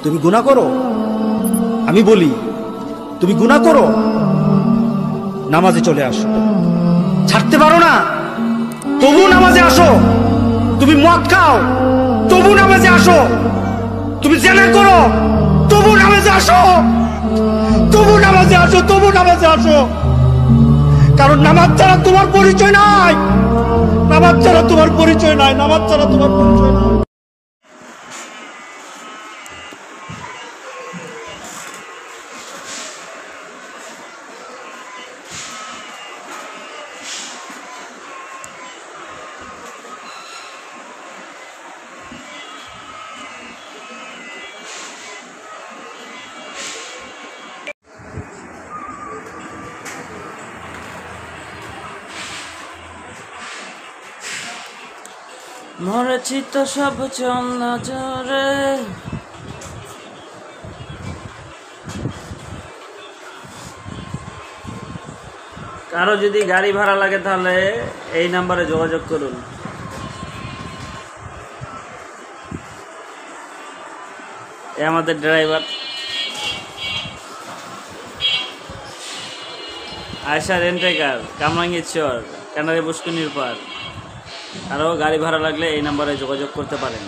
তুমি গুনাহ করো? আমি বলি তুমি গুনাহ করো, নামাজে চলে আসো। ছাড়তে পারো না, তবু নামাজে আসো। তুমি মদ খাও, তবু নামাজে আসো। তুমি জেনা করো, তবু নামাজে আসো। তবু নামাজে আসো, তবু নামাজে আসো। কারণ নামাজ ছাড়া তোমার পরিচয় নাই। নামাজ ছাড়া তোমার পরিচয় নাই। নামাজ ছাড়া তোমার পরিচয় নাই। মরেছি তো সব চন্না জোরে। কারো যদি গাড়ি ভাড়া লাগে তাহলে এই নাম্বারে যোগাযোগ করুন। এ আমাদের ড্রাইভার আয়সা রেন্টেকার, কামরাঙ্গীরচর, কানারি পুষ্করণীর পার। আরও গাড়ি ভাড়া লাগলে এই নাম্বারে যোগাযোগ করতে পারেন।